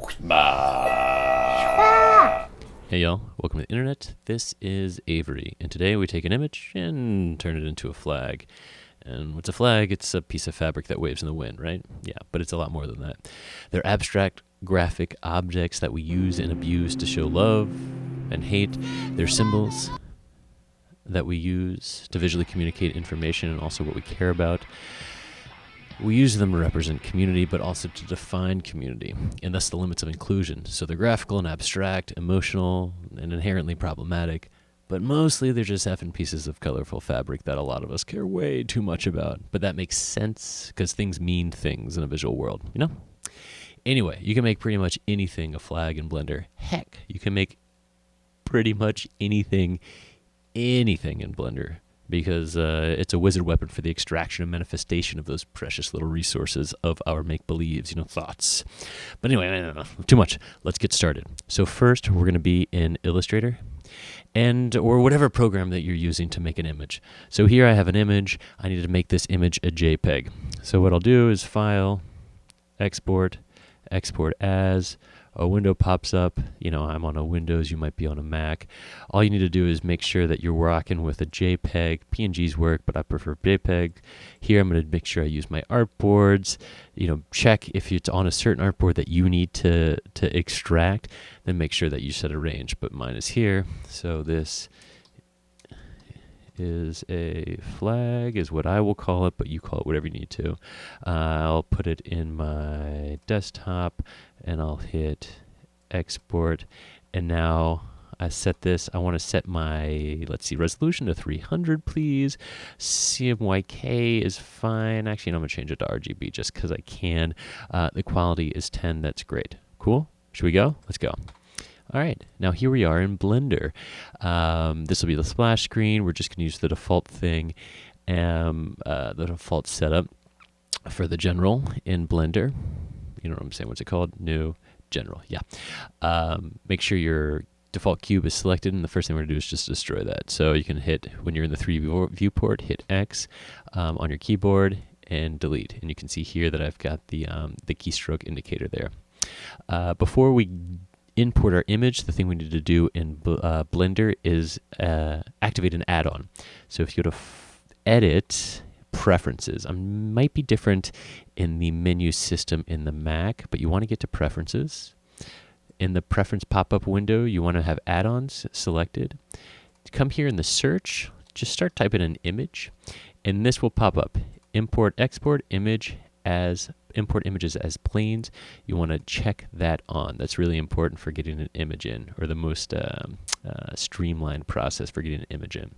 Hey y'all, welcome to the internet. This is Avery, and today we take an image and turn it into a flag. And what's a flag? It's a piece of fabric that waves in the wind, right? Yeah, but it's a lot more than that. They're abstract graphic objects that we use and abuse to show love and hate. They're symbols that we use to visually communicate information and also what we care about. We use them to represent community, but also to define community, and thus the limits of inclusion. So they're graphical and abstract, emotional, and inherently problematic, but mostly they're just effing pieces of colorful fabric that a lot of us care way too much about. But that makes sense, because things mean things in a visual world, you know? Anyway, you can make pretty much anything a flag in Blender. Heck, you can make pretty much anything in Blender, because it's a wizard weapon for the extraction and manifestation of those precious little resources of our make-believes, thoughts. But anyway, no, too much. Let's get started. So first, we're going to be in Illustrator, or whatever program that you're using to make an image. So here I have an image. I need to make this image a JPEG. So what I'll do is File, Export, Export As. A window pops up. I'm on a Windows, you might be on a Mac. All you need to do is make sure that you're rocking with a JPEG. PNGs work, but I prefer JPEG. Here I'm going to make sure I use my artboards. Check if it's on a certain artboard that you need to extract, then make sure that you set a range. But mine is here, so this is a flag, is what I will call it, but you call it whatever you need to. I'll put it in my desktop, and I'll hit export. And now I set this. I want to set my, resolution to 300, please. CMYK is fine. Actually, I'm going to change it to RGB just because I can. The quality is 10. That's great. Cool. Should we go? Let's go. All right, now here we are in Blender. This will be the splash screen. We're just going to use the default thing, the default setup for the general in Blender. You know what I'm saying? What's it called? New general. Yeah. Make sure your default cube is selected, and the first thing we're going to do is just destroy that. So you can hit, when you're in the 3D viewport, hit X on your keyboard and delete. And you can see here that I've got the keystroke indicator there. Before we import our image, the thing we need to do in Blender is activate an add-on. So if you go to Edit, Preferences, might be different in the menu system in the Mac, but you want to get to Preferences. In the Preference pop-up window, you want to have add-ons selected. Come here in the search, just start typing an image, and this will pop up. Import, export, image as import images as planes. You want to check that on. That's really important for getting an image in, or the most streamlined process for getting an image in.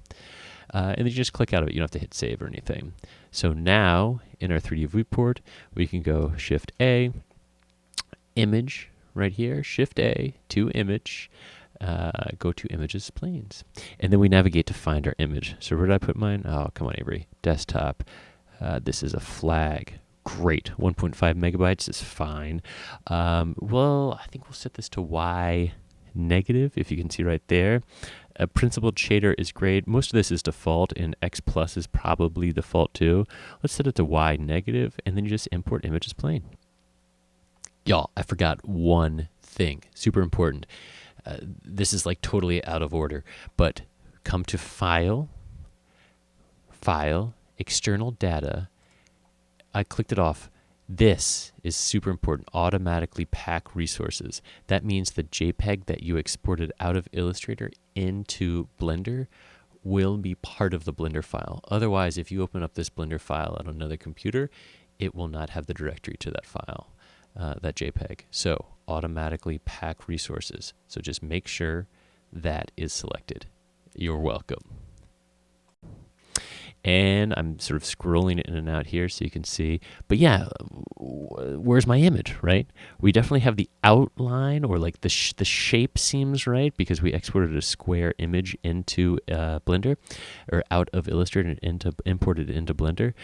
And then you just click out of it. You don't have to hit save or anything. So now in our 3D viewport, we can go Shift A, image right here, Shift A to image, go to images, planes. And then we navigate to find our image. So where did I put mine? Oh, come on, Avery. Desktop. This is a flag. Great. 1.5 megabytes is fine. Well, I think we'll set this to Y negative, if you can see right there. A principled shader is great. Most of this is default, and X plus is probably default too. Let's set it to Y negative, and then you just import image as plane. Y'all, I forgot one thing. Super important. This is like totally out of order, but come to File, External Data. I clicked it off. This is super important. Automatically pack resources. That means the JPEG that you exported out of Illustrator into Blender will be part of the Blender file. Otherwise, if you open up this Blender file on another computer, it will not have the directory to that file, that JPEG. So automatically pack resources. So just make sure that is selected. You're welcome. And I'm sort of scrolling it in and out here so you can see. But yeah, where's my image, right? We definitely have the outline, or like the shape seems right, because we exported a square image into Blender, or out of Illustrator and imported it into Blender.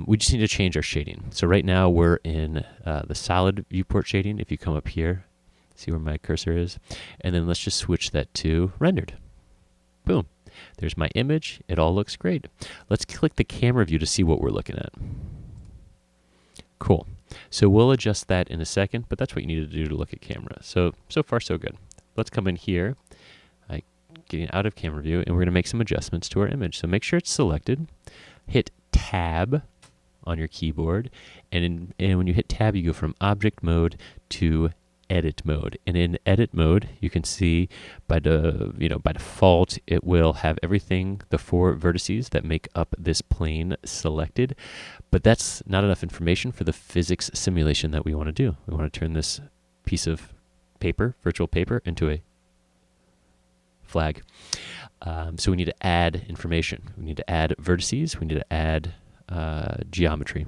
We just need to change our shading. So right now we're in the solid viewport shading. If you come up here, see where my cursor is, and then let's just switch that to rendered. Boom. There's my image. It all looks great. Let's click the camera view to see what we're looking at. Cool. So we'll adjust that in a second, but that's what you need to do to look at camera. So far so good. Let's come in here, getting out of camera view, and we're going to make some adjustments to our image. So make sure it's selected. Hit Tab on your keyboard, and when you hit Tab, you go from Object Mode to Edit Mode. And in Edit Mode, you can see by default, it will have everything, the 4 vertices that make up this plane selected. But that's not enough information for the physics simulation that we want to do. We want to turn this piece of paper, virtual paper, into a flag. So we need to add information. We need to add vertices. We need to add geometry.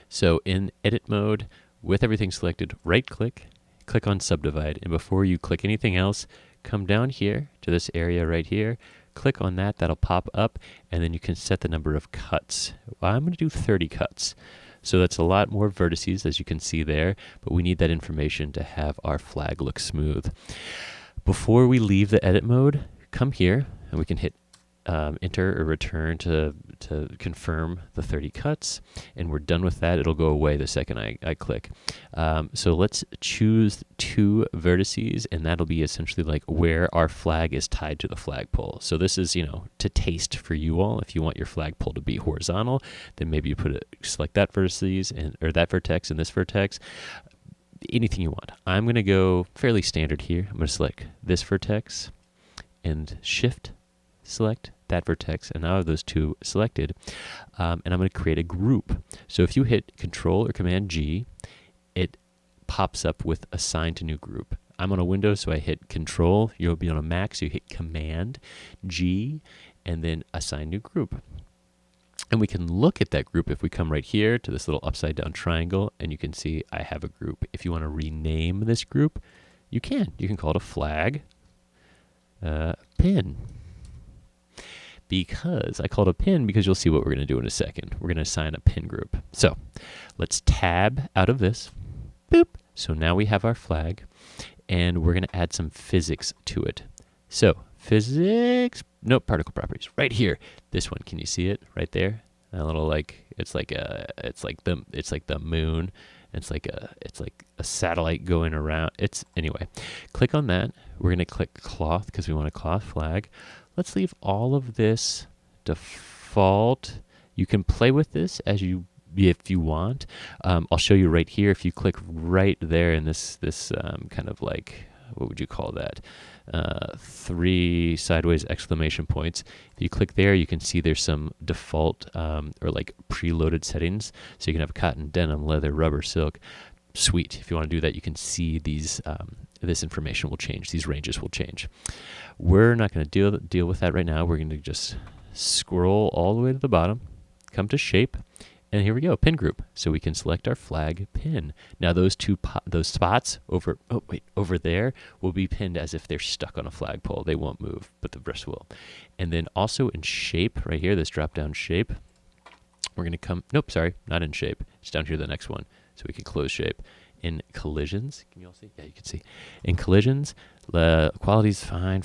So in Edit Mode, with everything selected, right-click, click on Subdivide. And before you click anything else, come down here to this area right here, click on that. That'll pop up, and then you can set the number of cuts. Well, I'm going to do 30 cuts. So that's a lot more vertices, as you can see there, but we need that information to have our flag look smooth. Before we leave the edit mode, come here, and we can hit enter or return to confirm the 30 cuts, and we're done with that. It'll go away the second I click. So let's choose 2 vertices, and that'll be essentially like where our flag is tied to the flagpole. So this is, to taste for you all. If you want your flagpole to be horizontal, then maybe you select that vertices or that vertex and this vertex. Anything you want. I'm going to go fairly standard here. I'm going to select this vertex and Shift select that vertex, and now I have those 2 selected, and I'm going to create a group. So if you hit Control or Command G, it pops up with Assign to New Group. I'm on a Windows, so I hit Control. You'll be on a Mac, so you hit Command G, and then Assign New Group. And we can look at that group if we come right here to this little upside down triangle, and you can see I have a group. If you want to rename this group, you can. You can call it a flag pin. Because I called it a pin because you'll see what we're going to do in a second. We're going to assign a pin group. So let's tab out of this. Boop. So now we have our flag, and we're going to add some physics to it. So physics, nope, particle properties, right here. This one, can you see it right there? A little it's like the moon. It's like a satellite going around. Anyway. Click on that. We're going to click cloth because we want a cloth flag. Let's leave all of this default. You can play with this if you want. I'll show you right here. If you click right there in this kind of like, what would you call that? 3 sideways exclamation points. If you click there, you can see there's some default or like preloaded settings. So you can have cotton, denim, leather, rubber, silk. Sweet. If you want to do that, you can see these. This information will change. These ranges will change. We're not going to deal with that right now. We're going to just scroll all the way to the bottom, come to shape, and here we go, pin group. So we can select our flag pin. Now those spots over there will be pinned as if they're stuck on a flagpole. They won't move, but the rest will. And then also in shape, right here, this drop-down shape, we're going to come, nope, sorry, not in shape. It's down here, the next one. So we can close shape. In collisions, can you all see? Yeah, you can see. In collisions, the quality's fine.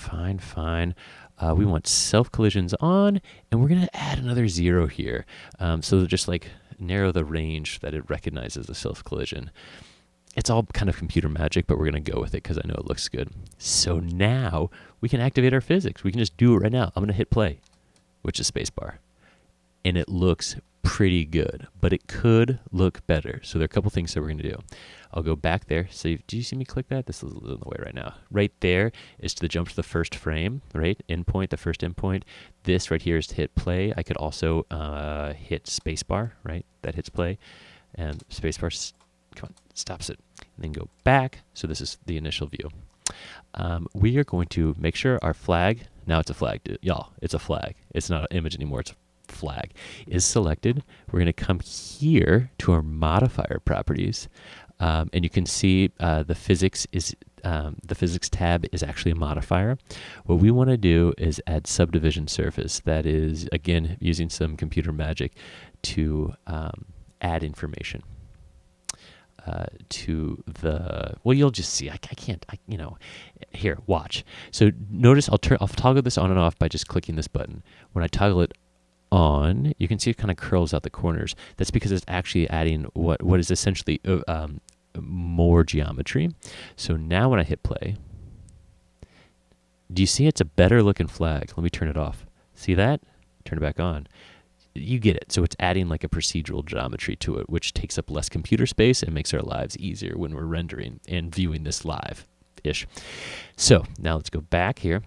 We want self collisions on, and we're going to add another 0 here. So just like narrow the range that it recognizes a self collision. It's all kind of computer magic, but we're going to go with it because I know it looks good. So now we can activate our physics. We can just do it right now. I'm going to hit play, which is spacebar. And it looks pretty good, but it could look better. So there are a couple things that we're going to do. I'll go back there. So do you see me click that? This is in the way right now. Right there is to jump to the first frame, right? Endpoint, the first endpoint. This right here is to hit play. I could also hit spacebar, right? That hits play. And spacebar, come on, stops it. And then go back. So this is the initial view. We are going to make sure our flag, now it's a flag, y'all, it's a flag. It's not an image anymore, it's a flag, is selected. We're going to come here to our modifier properties, and you can see the physics tab is actually a modifier. What we want to do is add subdivision surface. That is, again, using some computer magic to add information to the, well, you'll just see. I can't, here, watch. So notice I'll toggle this on and off by just clicking this button. When I toggle it on, you can see it kind of curls out the corners. That's because it's actually adding what is essentially more geometry. So now when I hit play, do you see it's a better looking flag? Let me turn it off. See that? Turn it back on. You get it. So it's adding like a procedural geometry to it, which takes up less computer space and makes our lives easier when we're rendering and viewing this live-ish. So now let's go back here.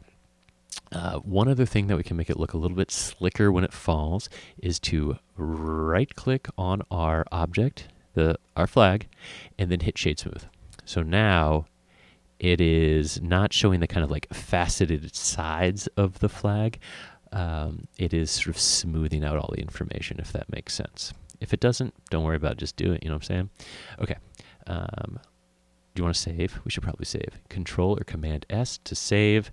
One other thing that we can make it look a little bit slicker when it falls is to right-click on our object, our flag, and then hit Shade Smooth. So now it is not showing the kind of like faceted sides of the flag. It is sort of smoothing out all the information, if that makes sense. If it doesn't, don't worry about it. Just do it. You know what I'm saying? Okay. Do you want to save? We should probably save. Control or Command S to save.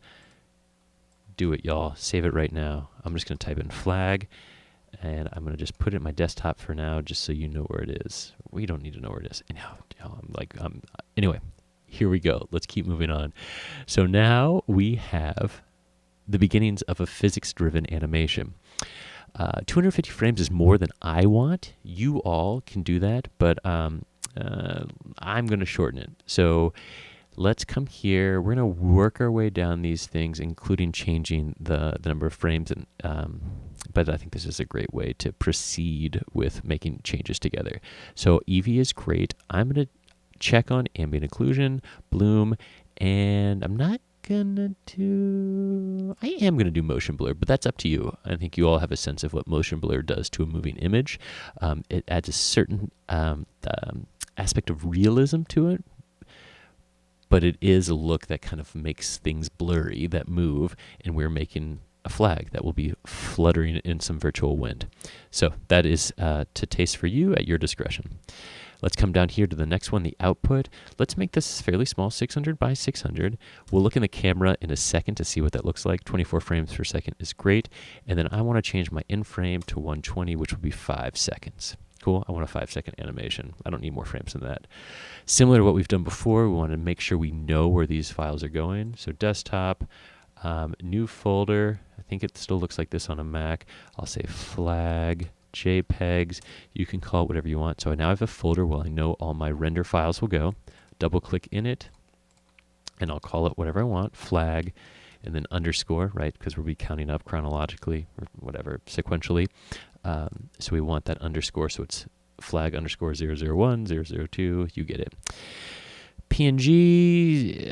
Do it, y'all. Save it right now. I'm just going to type in flag, and I'm going to just put it in my desktop for now, just so you know where it is. We don't need to know where it is. Anyway, here we go. Let's keep moving on. So now we have the beginnings of a physics-driven animation. 250 frames is more than I want. You all can do that, but I'm going to shorten it. So let's come here. We're going to work our way down these things, including changing the number of frames. But I think this is a great way to proceed with making changes together. So Eevee is great. I'm going to check on ambient occlusion, bloom, and I am gonna do motion blur, but that's up to you. I think you all have a sense of what motion blur does to a moving image. It adds a certain aspect of realism to it, but it is a look that kind of makes things blurry that move, and we're making a flag that will be fluttering in some virtual wind. So that is to taste for you at your discretion. Let's come down here to the next one, the output. Let's make this fairly small, 600 by 600. We'll look in the camera in a second to see what that looks like. 24 frames per second is great. And then I want to change my in frame to 120, which will be 5 seconds. Cool, I want a 5-second animation. I don't need more frames than that. Similar to what we've done before, we want to make sure we know where these files are going. So desktop, new folder. I think it still looks like this on a Mac. I'll say flag, JPEGs. You can call it whatever you want. So now I have a folder where I know all my render files will go. Double click in it, and I'll call it whatever I want, flag, and then underscore, right? Because we'll be counting up chronologically or whatever, sequentially. So we want that underscore, so it's flag underscore 001, 002, you get it. PNG,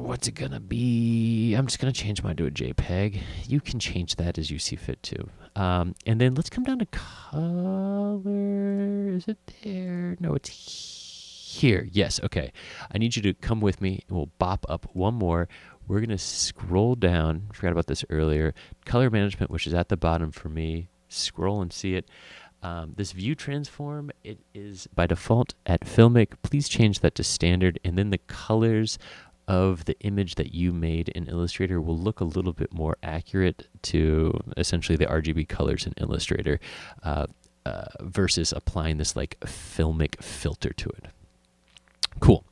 what's it gonna be? I'm just gonna change mine to a JPEG. You can change that as you see fit too. And then let's come down to color. Is it there? No, it's here. Yes, okay. I need you to come with me. We'll bop up one more. We're gonna scroll down. Forgot about this earlier. Color management, which is at the bottom for me. Scroll and see it. This view transform, it is by default at Filmic. Please change that to standard, and then the colors of the image that you made in Illustrator will look a little bit more accurate to essentially the RGB colors in Illustrator versus applying this like Filmic filter to it. Cool.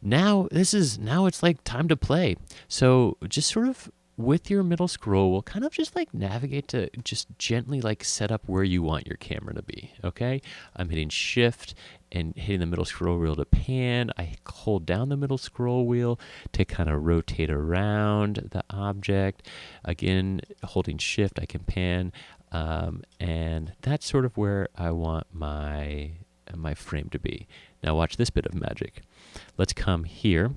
Now it's like time to play. So just sort of with your middle scroll, we'll kind of just like navigate to just gently like set up where you want your camera to be, okay? I'm hitting shift and hitting the middle scroll wheel to pan. I hold down the middle scroll wheel to kind of rotate around the object. Again, holding shift, I can pan, and that's sort of where I want my frame to be. Now watch this bit of magic. Let's come here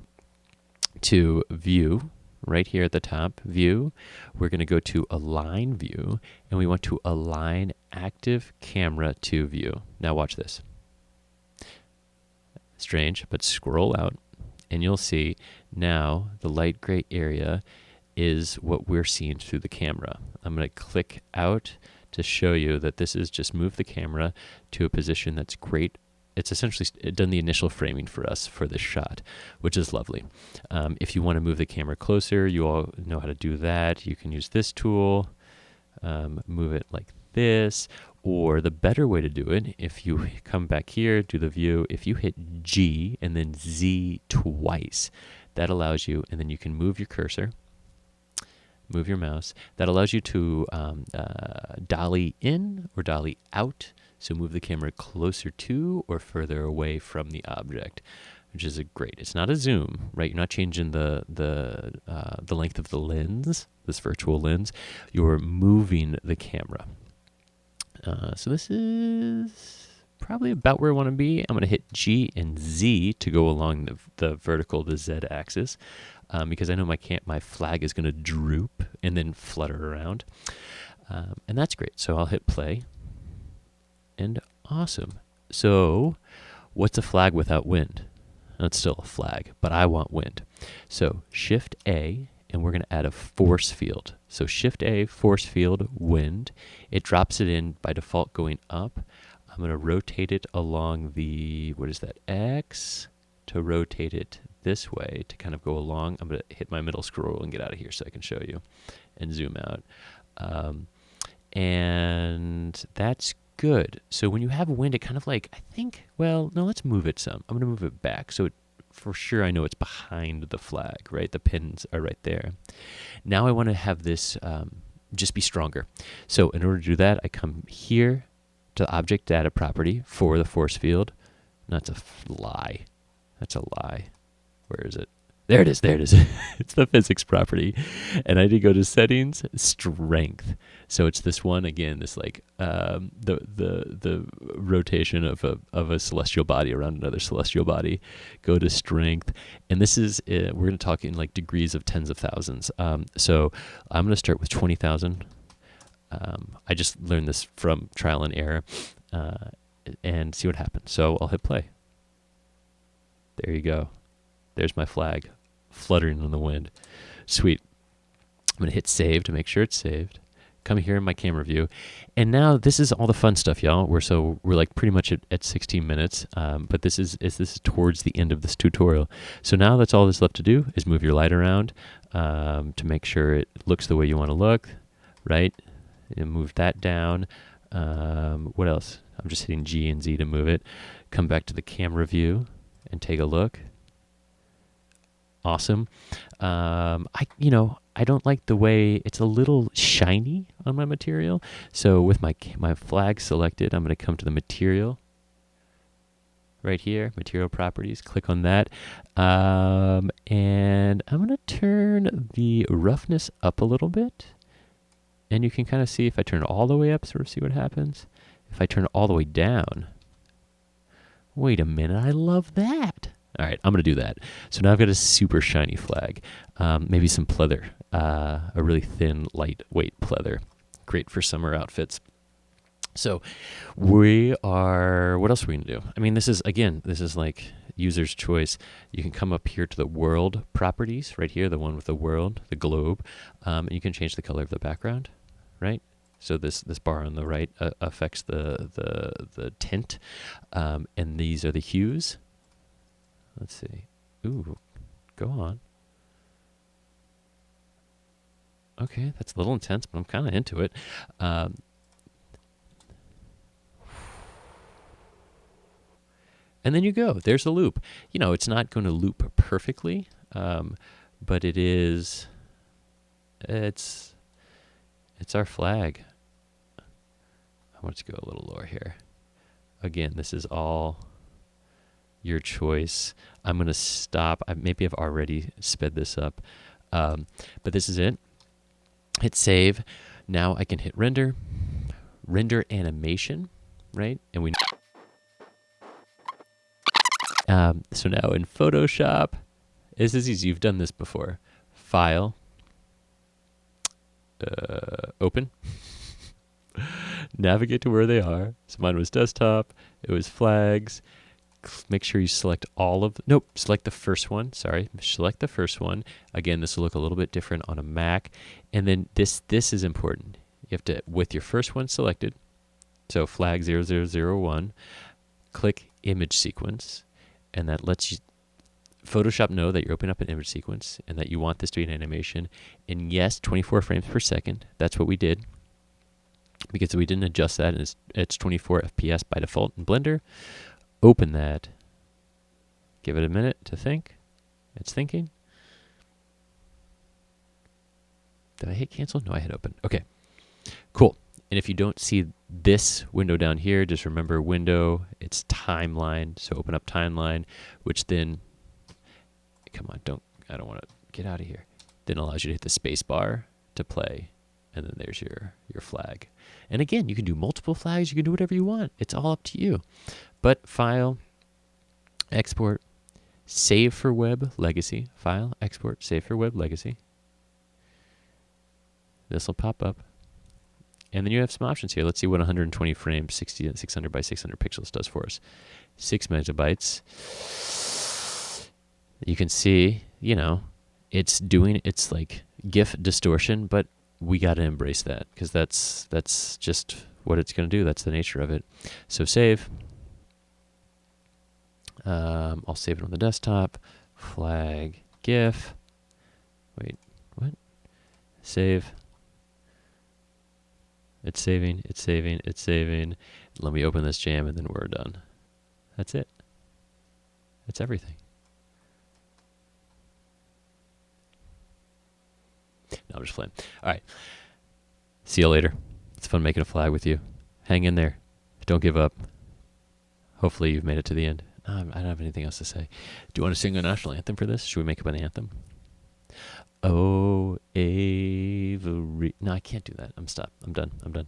to view. Right here at the top, view, we're going to go to align view, and we want to align active camera to view. Now watch this. Strange, but scroll out, and you'll see now the light gray area is what we're seeing through the camera. I'm going to click out to show you that this is just move the camera to a position that's great. It's essentially done the initial framing for us for this shot, which is lovely. If you want to move the camera closer, you all know how to do that. You can use this tool, move it like this, or the better way to do it, if you come back here, do the view, if you hit G and then Z twice, that allows you, and then you can move your cursor move your mouse. That allows you to dolly in or dolly out. So move the camera closer to or further away from the object, which is great. It's not a zoom, right? You're not changing the length of the lens, this virtual lens. You're moving the camera. So this is probably about where I want to be. I'm going to hit G and Z to go along the vertical, the Z axis, because I know my flag is going to droop and then flutter around. And that's great. So I'll hit play. And awesome. So what's a flag without wind? It's still a flag, but I want wind. So Shift A, and we're going to add a force field. So Shift A, force field, wind. It drops it in by default going up. I'm going to rotate it along the, what is that, X, to rotate it this way to kind of go along. I'm going to hit my middle scroll and get out of here so I can show you and zoom out. And that's good. So when you have wind, it kind of like, I think, well, no, let's move it some. I'm going to move it back. So for sure, I know it's behind the flag, right? The pins are right there. Now I want to have this just be stronger. So in order to do that, I come here to the object data property for the force field. No, that's a lie. That's a lie. Where is it? There it is. There it is. It's the physics property. And I need to go to settings, strength. So it's this one again, this like the rotation of a celestial body around another celestial body. Go to strength. And this is we're going to talk in like degrees of tens of thousands. So I'm going to start with 20,000. I just learned this from trial and error, and see what happens. So I'll hit play. There you go. There's my flag fluttering in the wind. Sweet. I'm going to hit save to make sure it's saved. Come here in my camera view. And now this is all the fun stuff, y'all. We're like pretty much at 16 minutes, but this is towards the end of this tutorial. So now that's all that's left to do is move your light around to make sure it looks the way you want to look, right? And move that down. What else? I'm just hitting G and Z to move it. Come back to the camera view and take a look. Awesome. I don't like the way it's a little shiny on my material. So with my flag selected, I'm going to come to the material right here, material properties, click on that. And I'm going to turn the roughness up a little bit. And you can kind of see if I turn it all the way up, sort of see what happens. If I turn it all the way down, wait a minute, I love that. All right, I'm going to do that. So now I've got a super shiny flag. Maybe some pleather, a really thin, lightweight pleather. Great for summer outfits. So what else are we going to do? I mean, this is like user's choice. You can come up here to the world properties, right here, the one with the world, the globe. And you can change the color of the background, right? So this bar on the right affects the tint. And these are the hues. Let's see. Ooh, go on. Okay, that's a little intense, but I'm kind of into it. And then you go. There's a loop. You know, it's not going to loop perfectly, but it is. It's our flag. I want to go a little lower here. Again, this is all your choice. I'm going to stop. Maybe I've already sped this up, but this is it. Hit save. Now I can hit render animation, right? And we. So now in Photoshop, this is easy. You've done this before. File, open, navigate to where they are. So mine was desktop. It was flags. Make sure you select select the first one. Sorry, select the first one. Again, this will look a little bit different on a Mac. And then this is important. You have to, with your first one selected, so flag 0001, click image sequence, and that lets you Photoshop know that you're opening up an image sequence and that you want this to be an animation. And yes, 24 frames per second. That's what we did, because we didn't adjust that, and it's 24 FPS by default in Blender. Open that. Give it a minute to think. It's thinking. Did I hit cancel? No, I hit open. Okay, cool. And if you don't see this window down here, just remember window, it's timeline. So open up timeline, which then, come on, I don't want to get out of here. Then allows you to hit the space bar to play. And then there's your flag. And again, you can do multiple flags. You can do whatever you want. It's all up to you. But file, export, save for web legacy. File, export, save for web legacy. This will pop up. And then you have some options here. Let's see what 120 frames, 600 by 600 pixels does for us. 6 megabytes. You can see, it's like GIF distortion, but we got to embrace that because that's just what it's going to do. That's the nature of it. So save. I'll save it on the desktop. Flag GIF. Wait, what? Save. It's saving, it's saving, it's saving. Let me open this jam and then we're done. That's it. That's everything. No, I'm just playing. All right. See you later. It's fun making a flag with you. Hang in there. Don't give up. Hopefully you've made it to the end. I don't have anything else to say. Do you want to sing a national anthem for this? Should we make up an anthem? Oh, Avery. No, I can't do that. I'm done.